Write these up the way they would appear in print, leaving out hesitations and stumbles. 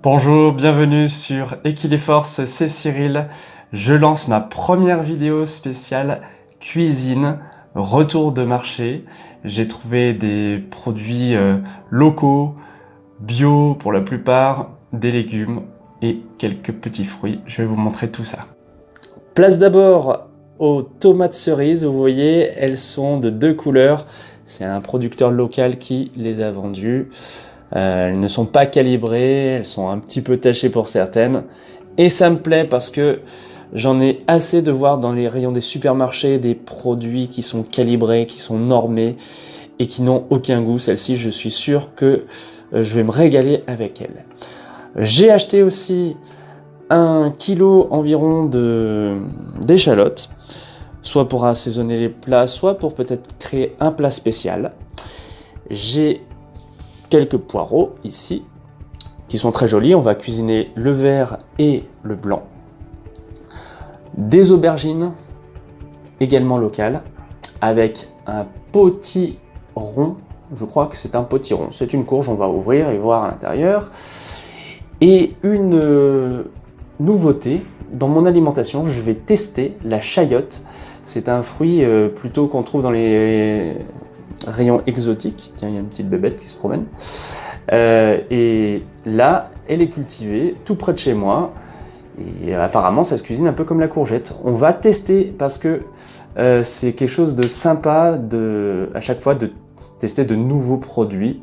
Bonjour, bienvenue sur Equileforce, c'est Cyril. Je lance ma première vidéo spéciale cuisine, retour de marché. J'ai trouvé des produits locaux, bio pour la plupart, des légumes et quelques petits fruits. Je vais vous montrer tout ça. Place d'abord aux tomates cerises, vous voyez, elles sont de deux couleurs. C'est un producteur local qui les a vendues. Elles ne sont pas calibrées, elles sont un petit peu tachées pour certaines. Et ça me plaît parce que j'en ai assez de voir dans les rayons des supermarchés des produits qui sont calibrés, qui sont normés et qui n'ont aucun goût. Celle-ci, je suis sûr que je vais me régaler avec elle. J'ai acheté aussi 1 kg environ d'échalotes, soit pour assaisonner les plats, soit pour peut-être créer un plat spécial. J'ai quelques poireaux ici, qui sont très jolis. On va cuisiner le vert et le blanc. Des aubergines, également locales, avec un potiron. Je crois que c'est un potiron. C'est une courge, on va ouvrir et voir à l'intérieur. Et une nouveauté, dans mon alimentation, je vais tester la chayote. C'est un fruit plutôt qu'on trouve dans les rayons exotiques. Tiens, il y a une petite bébête qui se promène. Et là, elle est cultivée tout près de chez moi. Et apparemment, ça se cuisine un peu comme la courgette. On va tester parce que c'est quelque chose de sympa à chaque fois de tester de nouveaux produits.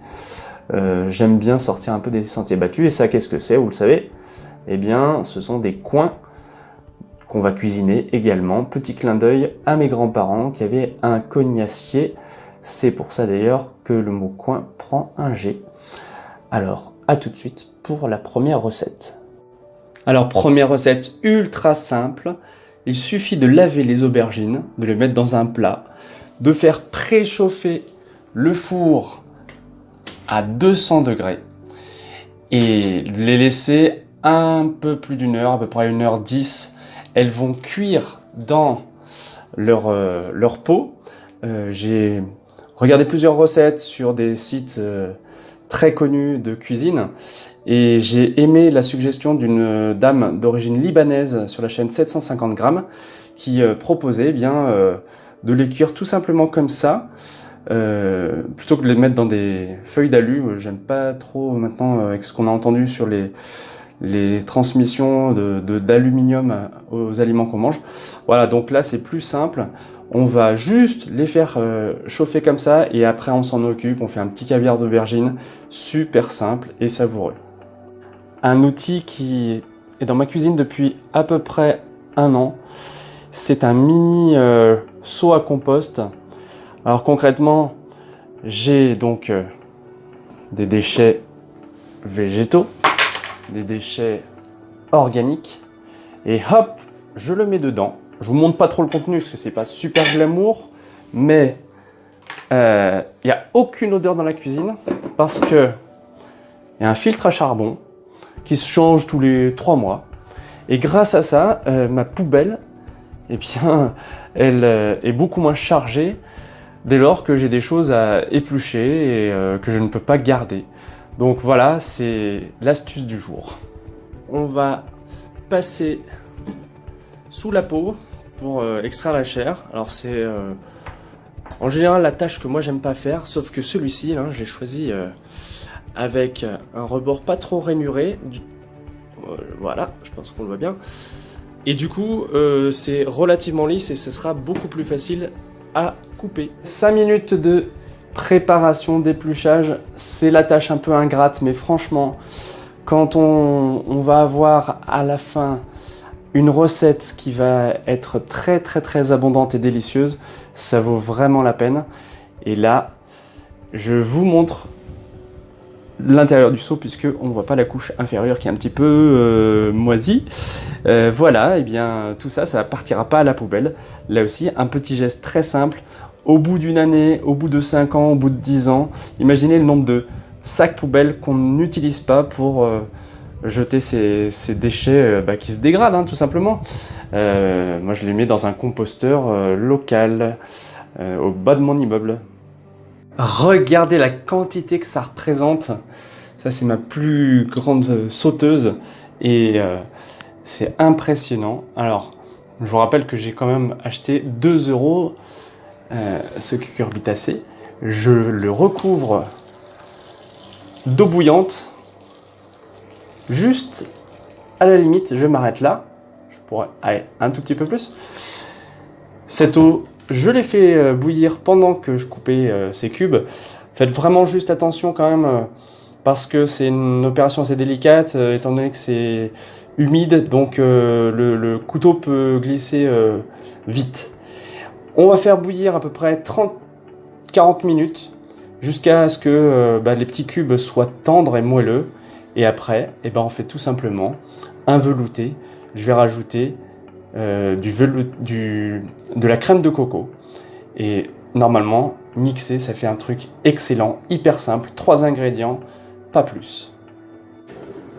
J'aime bien sortir un peu des sentiers battus. Et ça, qu'est-ce que c'est? Vous le savez? Eh bien, ce sont des coins qu'on va cuisiner également. Petit clin d'œil à mes grands-parents qui avaient un cognacier. C'est pour ça d'ailleurs que le mot coin prend un G. Alors, à tout de suite pour la première recette. Alors, première recette ultra simple. Il suffit de laver les aubergines, de les mettre dans un plat, de faire préchauffer le four à 200 degrés et de les laisser un peu plus d'une heure, à peu près 1h10. Elles vont cuire dans leur peau. J'ai regardé plusieurs recettes sur des sites très connus de cuisine et j'ai aimé la suggestion d'une dame d'origine libanaise sur la chaîne 750 grammes qui proposait de les cuire tout simplement comme ça plutôt que de les mettre dans des feuilles d'alu. J'aime pas trop maintenant avec ce qu'on a entendu sur les transmissions d'aluminium aux aliments qu'on mange. Voilà, donc là c'est plus simple. On va juste les faire chauffer comme ça et après on s'en occupe. On fait un petit caviar d'aubergine, super simple et savoureux. Un outil qui est dans ma cuisine depuis à peu près 1 an. C'est un mini seau à compost. Alors concrètement, j'ai donc des déchets végétaux, des déchets organiques et hop, je le mets dedans. Je vous montre pas trop le contenu parce que c'est pas super glamour, mais il n'y a aucune odeur dans la cuisine parce que il y a un filtre à charbon qui se change tous les 3 mois. Et grâce à ça, ma poubelle, eh bien, elle est beaucoup moins chargée dès lors que j'ai des choses à éplucher et que je ne peux pas garder. Donc voilà, c'est l'astuce du jour. On va passer sous la peau pour extraire la chair. Alors c'est en général la tâche que moi j'aime pas faire, sauf que celui-ci, hein, j'ai choisi avec un rebord pas trop rainuré. Voilà, je pense qu'on le voit bien. Et du coup, c'est relativement lisse et ce sera beaucoup plus facile à couper. 5 minutes de préparation d'épluchage, c'est la tâche un peu ingrate, mais franchement, quand on va avoir à la fin une recette qui va être très très très abondante et délicieuse, ça vaut vraiment la peine. Et là, je vous montre l'intérieur du seau puisque on ne voit pas la couche inférieure qui est un petit peu moisie. Voilà, et bien tout ça, ça partira pas à la poubelle. Là aussi, un petit geste très simple. Au bout d'une année, au bout de 5 ans, au bout de 10 ans, imaginez le nombre de sacs poubelles qu'on n'utilise pas pour jeter ces déchets qui se dégradent, hein, tout simplement. Moi, je les mets dans un composteur local au bas de mon immeuble. Regardez la quantité que ça représente. Ça, c'est ma plus grande sauteuse et c'est impressionnant. Alors, je vous rappelle que j'ai quand même acheté 2 € ce cucurbitacé. Je le recouvre d'eau bouillante. Juste à la limite, je m'arrête là. Je pourrais aller un tout petit peu plus. Cette eau, je l'ai fait bouillir pendant que je coupais ces cubes. Faites vraiment juste attention quand même parce que c'est une opération assez délicate étant donné que c'est humide, donc le couteau peut glisser vite. On va faire bouillir à peu près 30-40 minutes jusqu'à ce que les petits cubes soient tendres et moelleux. Et après, on fait tout simplement un velouté. Je vais rajouter de la crème de coco. Et normalement, mixer, ça fait un truc excellent, hyper simple. 3 ingrédients, pas plus.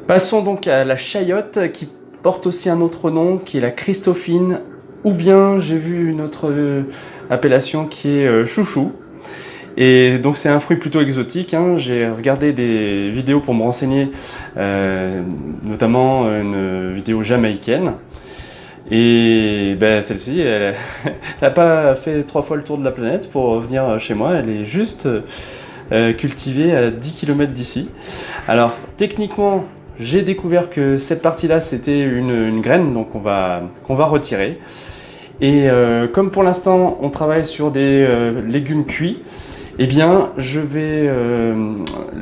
Passons donc à la chayotte qui porte aussi un autre nom, qui est la Christophine. Ou bien, j'ai vu une autre appellation qui est chouchou. Et donc c'est un fruit plutôt exotique, hein. J'ai regardé des vidéos pour me renseigner, notamment une vidéo jamaïcaine. Et celle-ci, elle n'a pas fait 3 fois le tour de la planète pour venir chez moi, elle est juste cultivée à 10 km d'ici. Alors techniquement, j'ai découvert que cette partie-là c'était une graine, donc qu'on va retirer. Et comme pour l'instant on travaille sur des légumes cuits, eh bien, je vais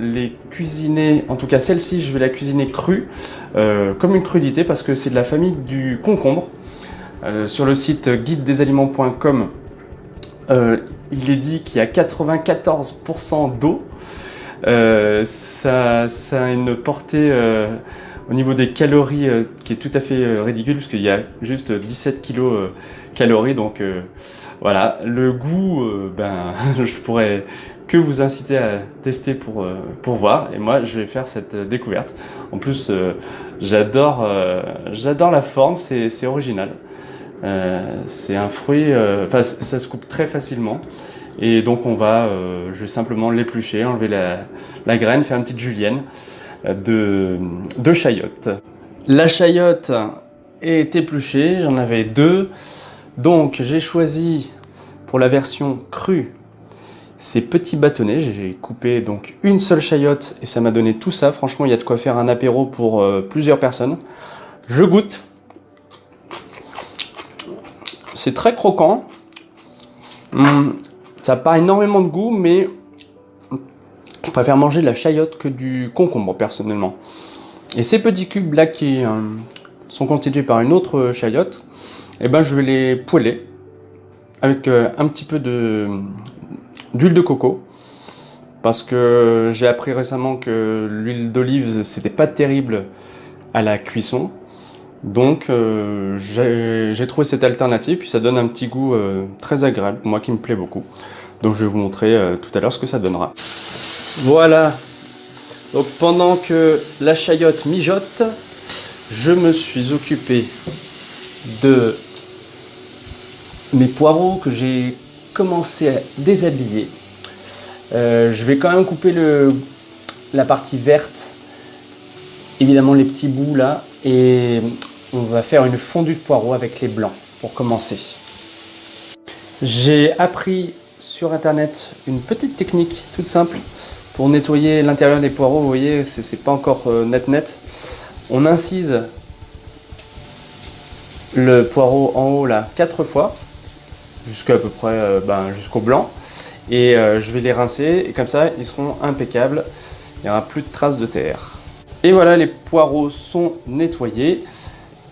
les cuisiner, en tout cas celle-ci, je vais la cuisiner crue, comme une crudité, parce que c'est de la famille du concombre. Sur le site guidedesaliments.com, il est dit qu'il y a 94% d'eau. Ça a une portée au niveau des calories qui est tout à fait ridicule, parce qu'il y a juste 17 kcal, donc voilà, le goût, je pourrais que vous inciter à tester pour voir, et moi je vais faire cette découverte. En plus, j'adore la forme, c'est original. C'est un fruit, ça se coupe très facilement, et donc je vais simplement l'éplucher, enlever la graine, faire une petite julienne de chayotte. La chayotte est épluchée, j'en avais 2. Donc j'ai choisi pour la version crue ces petits bâtonnets. J'ai coupé donc une seule chayotte et ça m'a donné tout ça. Franchement, il y a de quoi faire un apéro pour plusieurs personnes. Je goûte. C'est très croquant. Ça n'a pas énormément de goût, mais je préfère manger de la chayotte que du concombre personnellement. Et ces petits cubes là qui sont constitués par une autre chayotte, je vais les poêler avec un petit peu d'huile de coco, parce que j'ai appris récemment que l'huile d'olive c'était pas terrible à la cuisson, donc j'ai trouvé cette alternative, puis ça donne un petit goût très agréable, moi qui me plaît beaucoup. Donc je vais vous montrer tout à l'heure ce que ça donnera. Voilà, donc pendant que la chayotte mijote, je me suis occupé de mes poireaux que j'ai commencé à déshabiller. Je vais quand même couper la partie verte, évidemment les petits bouts là, et on va faire une fondue de poireaux avec les blancs pour commencer. J'ai appris sur internet une petite technique toute simple pour nettoyer l'intérieur des poireaux. Vous voyez, c'est pas encore net. On incise le poireau en haut là 4 fois, jusqu'à peu près jusqu'au blanc, et je vais les rincer et comme ça ils seront impeccables, il n'y aura plus de traces de terre. Et voilà, les poireaux sont nettoyés.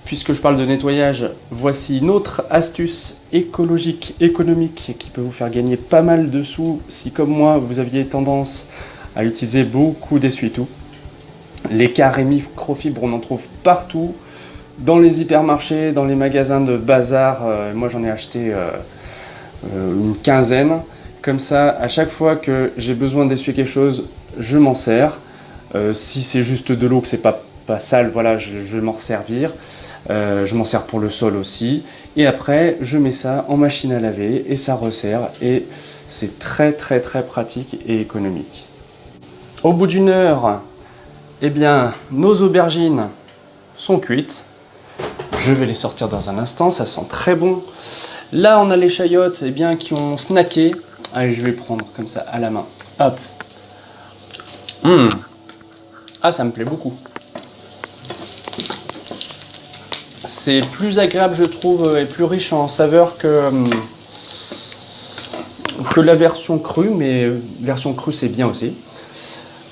Puisque je parle de nettoyage, voici une autre astuce écologique, économique qui peut vous faire gagner pas mal de sous si comme moi vous aviez tendance à utiliser beaucoup d'essuie-tout. Les carrés microfibres, on en trouve partout, dans les hypermarchés, dans les magasins de bazar. Moi j'en ai acheté une quinzaine. Comme ça, à chaque fois que j'ai besoin d'essuyer quelque chose, je m'en sers. Si c'est juste de l'eau, que c'est pas sale, voilà, je vais m'en servir. Je m'en sers pour le sol aussi. Et après, je mets ça en machine à laver et ça resserre. Et c'est très pratique et économique. Au bout d'une heure eh bien, nos aubergines sont cuites. Je vais les sortir dans un instant, ça sent très bon. Là, on a les chayotes eh bien, qui ont snacké. Allez, je vais prendre comme ça à la main. Hop. Ah, ça me plaît beaucoup. C'est plus agréable, je trouve, et plus riche en saveur que la version crue, mais version crue, c'est bien aussi.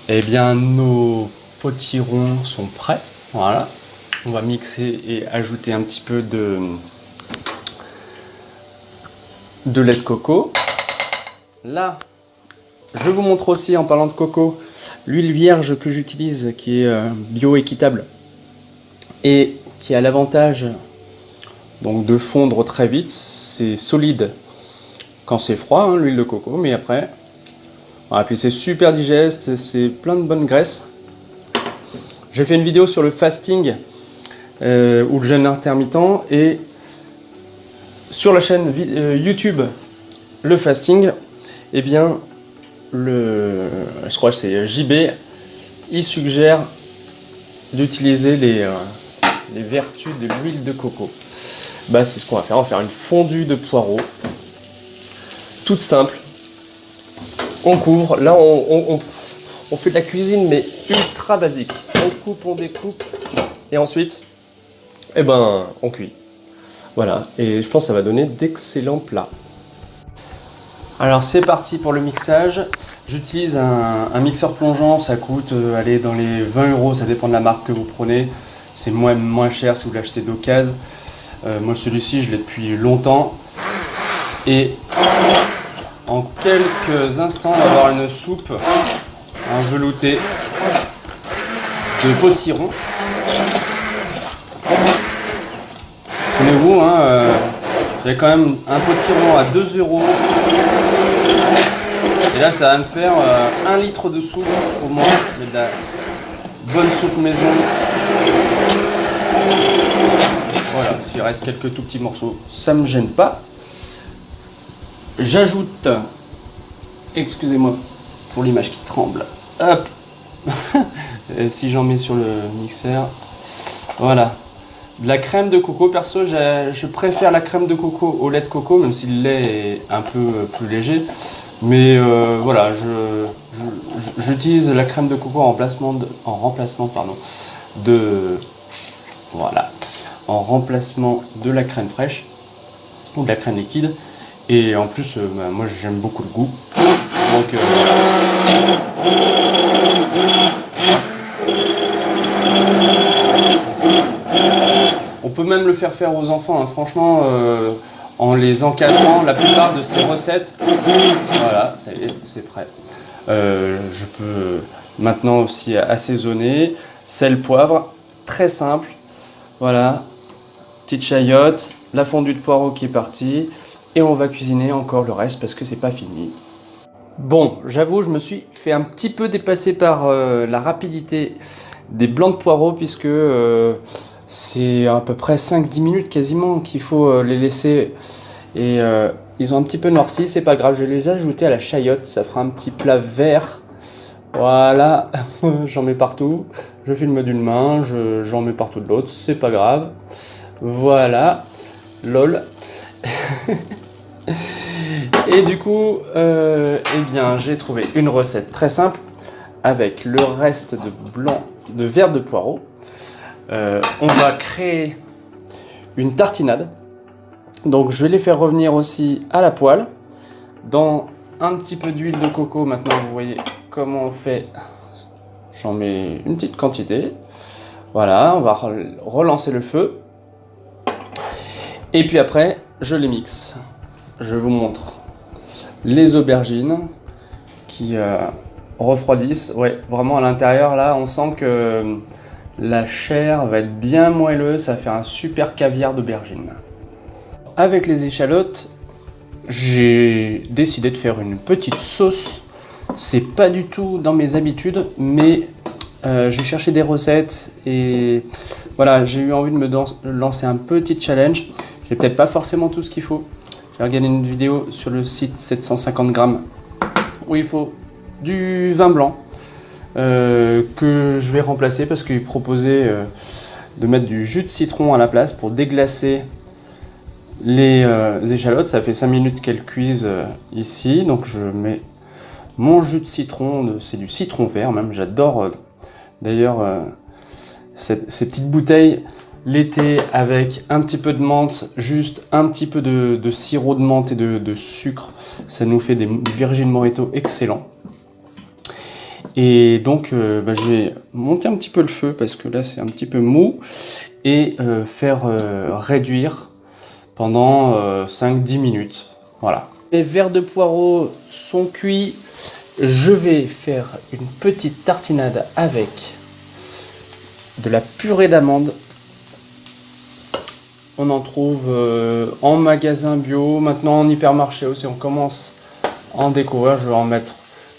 Eh bien, nos potirons sont prêts. Voilà. On va mixer et ajouter un petit peu de lait de coco. Là, je vous montre aussi, en parlant de coco, l'huile vierge que j'utilise, qui est bio-équitable et qui a l'avantage donc de fondre très vite. C'est solide quand c'est froid, hein, l'huile de coco, mais après, voilà, puis c'est super digeste, c'est plein de bonnes graisses. J'ai fait une vidéo sur le fasting ou le jeûne intermittent, et sur la chaîne YouTube le fasting, eh bien je crois que c'est JB, il suggère d'utiliser les vertus de l'huile de coco. Bah, c'est ce qu'on va faire. On va faire une fondue de poireaux toute simple. On couvre. Là, on fait de la cuisine, mais ultra basique. On coupe, on découpe, et ensuite, eh ben, on cuit. Voilà. Et je pense que ça va donner d'excellents plats. Alors c'est parti pour le mixage. J'utilise un mixeur plongeant, ça coûte allez, dans les 20 €, ça dépend de la marque que vous prenez. C'est moins cher si vous l'achetez d'occasion. Moi celui-ci je l'ai depuis longtemps. Et en quelques instants on va avoir une soupe en velouté de potiron. Souvenez-vous, hein, il y a quand même un potiron à 2 €. Et là, ça va me faire 1 litre de soupe au moins, mais de la bonne soupe maison. Voilà, s'il reste quelques tout petits morceaux, ça ne me gêne pas. J'ajoute, excusez-moi pour l'image qui tremble, hop, si j'en mets sur le mixeur, voilà, de la crème de coco. Perso, je préfère la crème de coco au lait de coco, même si le lait est un peu plus léger. Mais voilà, j'utilise la crème de coco en remplacement de la crème fraîche ou de la crème liquide. Et en plus, bah, moi j'aime beaucoup le goût. Donc on peut même le faire aux enfants, hein. Franchement, en les encadrant, la plupart de ces recettes, voilà, ça y est, c'est prêt. Je peux maintenant aussi assaisonner, sel, poivre, très simple. Voilà, petite chayotte, la fondue de poireaux qui est partie, et on va cuisiner encore le reste parce que c'est pas fini. Bon, j'avoue, je me suis fait un petit peu dépasser par la rapidité des blancs de poireaux, puisque c'est à peu près 5-10 minutes quasiment qu'il faut les laisser, et ils ont un petit peu noirci. C'est pas grave, je vais les ajouter à la chayotte, ça fera un petit plat vert. Voilà, j'en mets partout, je filme d'une main, j'en mets partout de l'autre, c'est pas grave. Voilà, lol. Et du coup, eh bien, j'ai trouvé une recette très simple avec le reste de verre de poireaux. On va créer une tartinade. Donc je vais les faire revenir aussi à la poêle dans un petit peu d'huile de coco. Maintenant vous voyez comment on fait. J'en mets une petite quantité. Voilà, on va relancer le feu. Et puis après, je les mixe. Je vous montre les aubergines qui refroidissent. Ouais, vraiment à l'intérieur là, on sent que la chair va être bien moelleuse. Ça va faire un super caviar d'aubergine. Avec les échalotes, j'ai décidé de faire une petite sauce. C'est pas du tout dans mes habitudes, mais j'ai cherché des recettes et voilà, j'ai eu envie de me lancer un petit challenge. J'ai peut-être pas forcément tout ce qu'il faut. J'ai regardé une vidéo sur le site 750 grammes où il faut du vin blanc, que je vais remplacer parce qu'il proposait de mettre du jus de citron à la place pour déglacer les échalotes. Ça fait 5 minutes qu'elles cuisent ici, donc je mets mon jus de citron, c'est du citron vert même, j'adore d'ailleurs ces petites bouteilles l'été avec un petit peu de menthe, juste un petit peu de sirop de menthe et de sucre, ça nous fait des Virgin Mojito excellents. Et donc je vais monter un petit peu le feu parce que là c'est un petit peu mou et faire réduire pendant 5-10 minutes. Voilà. Les verres de poireaux sont cuits. Je vais faire une petite tartinade avec de la purée d'amande. On en trouve en magasin bio, maintenant en hypermarché aussi. On commence à en découvrir. Je vais en mettre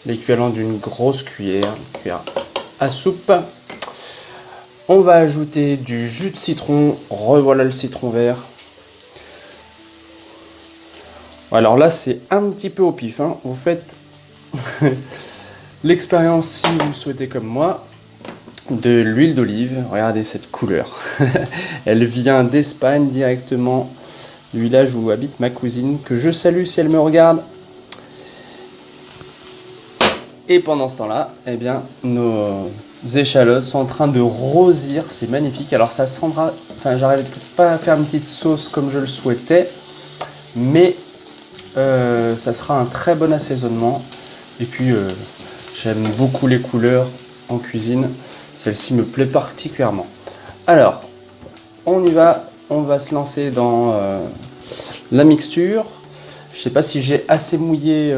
l'équivalent d'une grosse cuillère, une cuillère à soupe. On va ajouter du jus de citron. Revoilà le citron vert. Alors là, c'est un petit peu au pif, hein. Vous faites l'expérience si vous souhaitez comme moi. De l'huile d'olive, regardez cette couleur. Elle vient d'Espagne directement, du village où habite ma cousine, que je salue si elle me regarde. Et pendant ce temps-là, eh bien, nos échalotes sont en train de rosir, c'est magnifique. Alors ça sentira, enfin j'arrive peut-être pas à faire une petite sauce comme je le souhaitais, mais ça sera un très bon assaisonnement. Et puis j'aime beaucoup les couleurs en cuisine. Celle-ci me plaît particulièrement. Alors, on y va. On va se lancer dans la mixture. Je ne sais pas si j'ai assez mouillé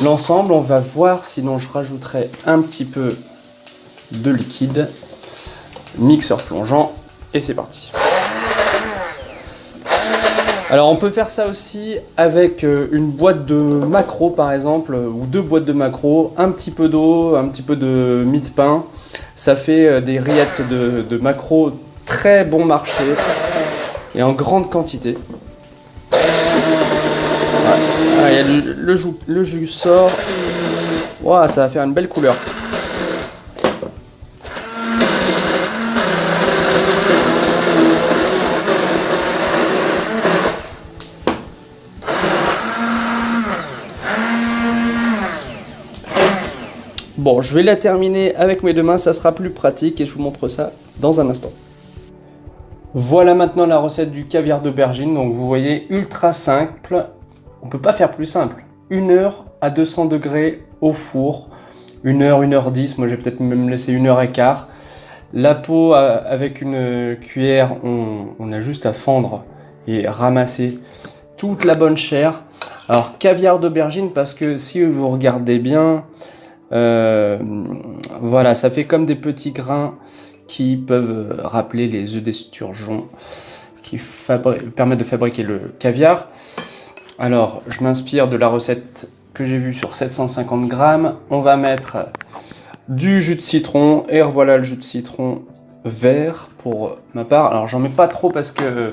l'ensemble. On va voir. Sinon, je rajouterai un petit peu de liquide. Mixeur plongeant. Et c'est parti. Alors on peut faire ça aussi avec une boîte de maquereau par exemple, ou 2 boîtes de maquereau, un petit peu d'eau, un petit peu de mie de pain. Ça fait des rillettes de maquereau très bon marché et en grande quantité. Voilà, le jus sort. Wow, ça va faire une belle couleur. Bon, je vais la terminer avec mes 2 mains, ça sera plus pratique et je vous montre ça dans un instant. Voilà maintenant la recette du caviar d'aubergine. Donc vous voyez, ultra simple. On peut pas faire plus simple. 1 heure à 200 degrés au four. 1 heure, 1h10. Moi, j'ai peut-être même laissé 1h15. La peau, avec une cuillère, on a juste à fendre et ramasser toute la bonne chair. Alors, caviar d'aubergine, parce que si vous regardez bien, voilà, ça fait comme des petits grains qui peuvent rappeler les œufs d'esturgeon qui permettent de fabriquer le caviar. Alors, je m'inspire de la recette que j'ai vue sur 750 grammes. On va mettre du jus de citron et voilà le jus de citron vert pour ma part. Alors, j'en mets pas trop parce que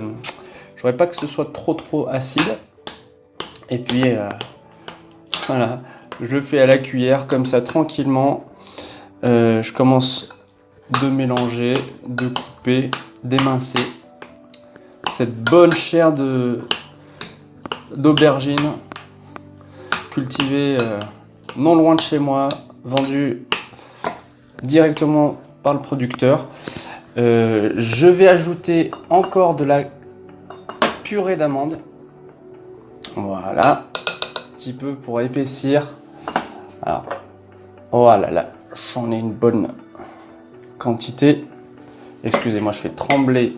je voudrais pas que ce soit trop acide. Et puis, voilà. Je le fais à la cuillère, comme ça, tranquillement. Je commence de mélanger, de couper, d'émincer cette bonne chair d'aubergine cultivée non loin de chez moi, vendue directement par le producteur. Je vais ajouter encore de la purée d'amande. Voilà, un petit peu pour épaissir. Alors, oh là là, j'en ai une bonne quantité. Excusez-moi, je fais trembler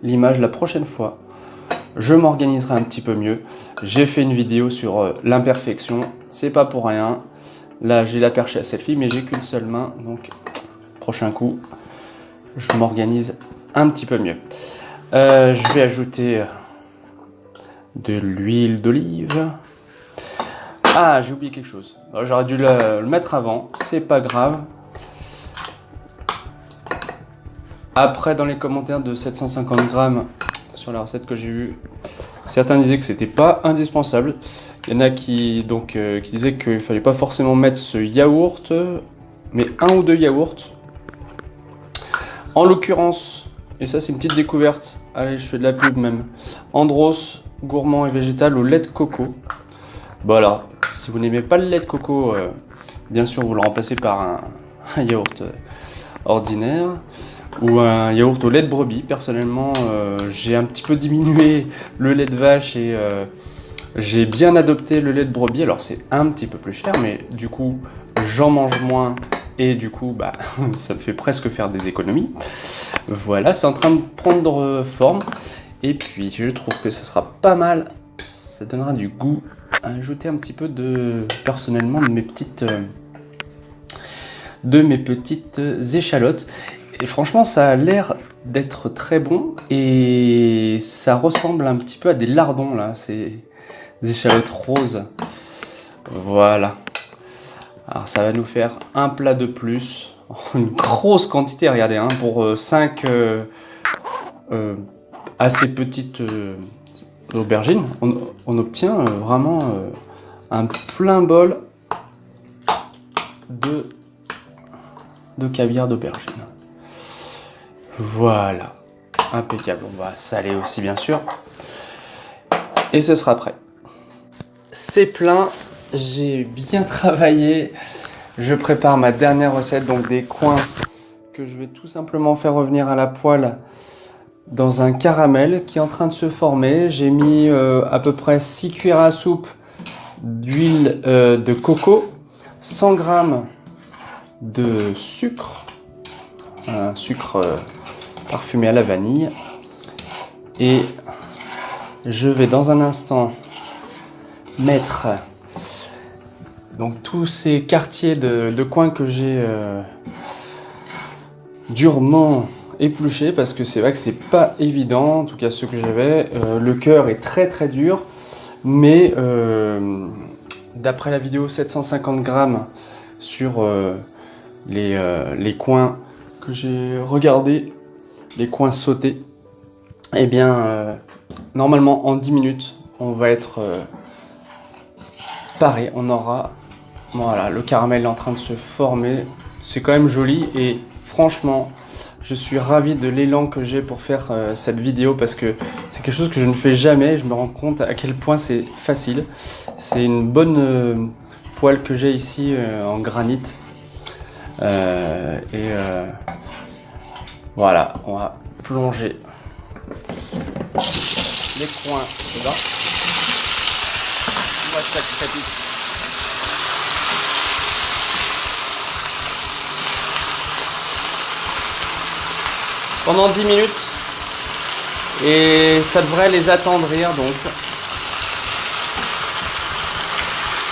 l'image. La prochaine fois, je m'organiserai un petit peu mieux. J'ai fait une vidéo sur l'imperfection, c'est pas pour rien. Là, j'ai la perche à selfie, mais j'ai qu'une seule main, donc prochain coup, je m'organise un petit peu mieux. Je vais ajouter de l'huile d'olive. Ah, j'ai oublié quelque chose. J'aurais dû le mettre avant, c'est pas grave. Après, dans les commentaires de 750 grammes sur la recette que j'ai vue, certains disaient que c'était pas indispensable, Il y en a qui disaient qu'il fallait pas forcément mettre ce yaourt, mais 1 ou 2 yaourts. En l'occurrence, et ça c'est une petite découverte, allez je fais de la pub même, Andros gourmand et végétal au lait de coco. Voilà, si vous n'aimez pas le lait de coco, bien sûr vous le remplacez par un yaourt ordinaire ou un yaourt au lait de brebis. Personnellement, j'ai un petit peu diminué le lait de vache et j'ai bien adopté le lait de brebis. Alors c'est un petit peu plus cher, mais du coup j'en mange moins et du coup bah, ça me fait presque faire des économies. Voilà, c'est en train de prendre forme et puis je trouve que ça sera pas mal. Ça donnera du goût à ajouter un petit peu personnellement de mes petites échalotes. Et franchement, ça a l'air d'être très bon et ça ressemble un petit peu à des lardons là, ces échalotes roses. Voilà. Alors ça va nous faire un plat de plus, une grosse quantité, regardez, hein, pour 5 assez petites aubergines, on obtient vraiment un plein bol de caviar d'aubergine. Voilà, impeccable. On va saler aussi bien sûr. Et ce sera prêt. C'est plein, j'ai bien travaillé. Je prépare ma dernière recette, donc des coins que je vais tout simplement faire revenir à la poêle dans un caramel qui est en train de se former. J'ai mis à peu près 6 cuillères à soupe d'huile de coco, 100 g de sucre, un sucre parfumé à la vanille, et je vais dans un instant mettre donc tous ces quartiers de coin que j'ai durement épluchés, parce que c'est vrai que c'est pas évident, en tout cas ceux que j'avais. Le cœur est très très dur, mais d'après la vidéo 750 grammes sur les coins que j'ai regardé, les coins sautés, et bien normalement en 10 minutes on va être pareil, on aura, voilà, le caramel est en train de se former, c'est quand même joli et franchement je suis ravi de l'élan que j'ai pour faire cette vidéo, parce que c'est quelque chose que je ne fais jamais. Je me rends compte à quel point c'est facile. C'est une bonne poêle que j'ai ici en granit. Voilà, on va plonger les coins dedans. On voit ça qui crépite. Pendant 10 minutes et ça devrait les attendrir, donc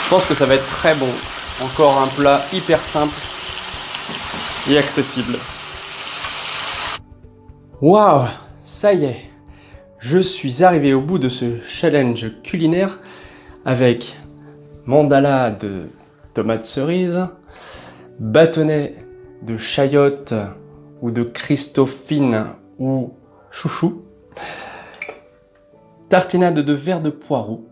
je pense que ça va être très bon. Encore un plat hyper simple et accessible. Waouh, ça y est, je suis arrivé au bout de ce challenge culinaire avec mandala de tomates cerises, bâtonnet de chayotte ou de Christophine ou chouchou, tartinade de verre de poireau.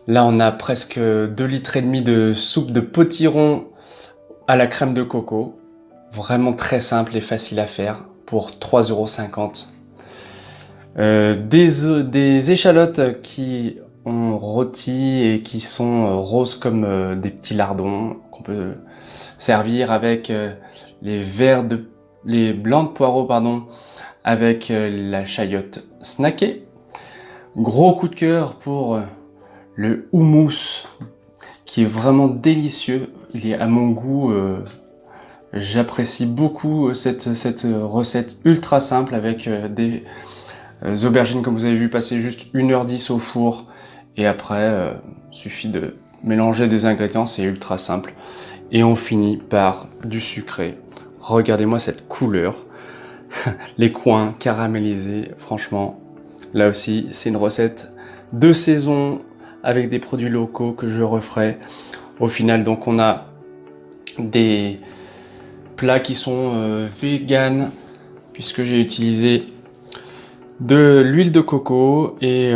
Là on a presque 2,5 litres de soupe de potiron à la crème de coco, vraiment très simple et facile à faire pour 3,50 €. Des échalotes qui ont rôti et qui sont roses comme des petits lardons, qu'on peut servir avec les blancs de poireaux, pardon, avec la chayotte snackée. Gros coup de cœur pour le houmous, qui est vraiment délicieux. Il est à mon goût, j'apprécie beaucoup cette recette ultra simple avec des aubergines, comme vous avez vu, passer juste 1h10 au four, et après suffit de mélanger des ingrédients, c'est ultra simple. Et on finit par du sucré. Regardez-moi cette couleur, les coins caramélisés, franchement, là aussi c'est une recette de saison avec des produits locaux que je referai. Au final, donc on a des plats qui sont vegan, puisque j'ai utilisé de l'huile de coco et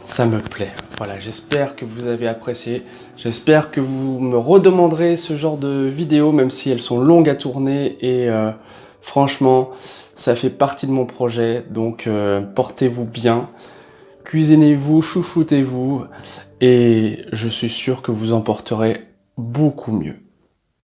ça me plaît. Voilà, j'espère que vous avez apprécié. J'espère que vous me redemanderez ce genre de vidéos, même si elles sont longues à tourner. Et franchement, ça fait partie de mon projet. Donc, portez-vous bien. Cuisinez-vous, chouchoutez-vous. Et je suis sûr que vous en porterez beaucoup mieux.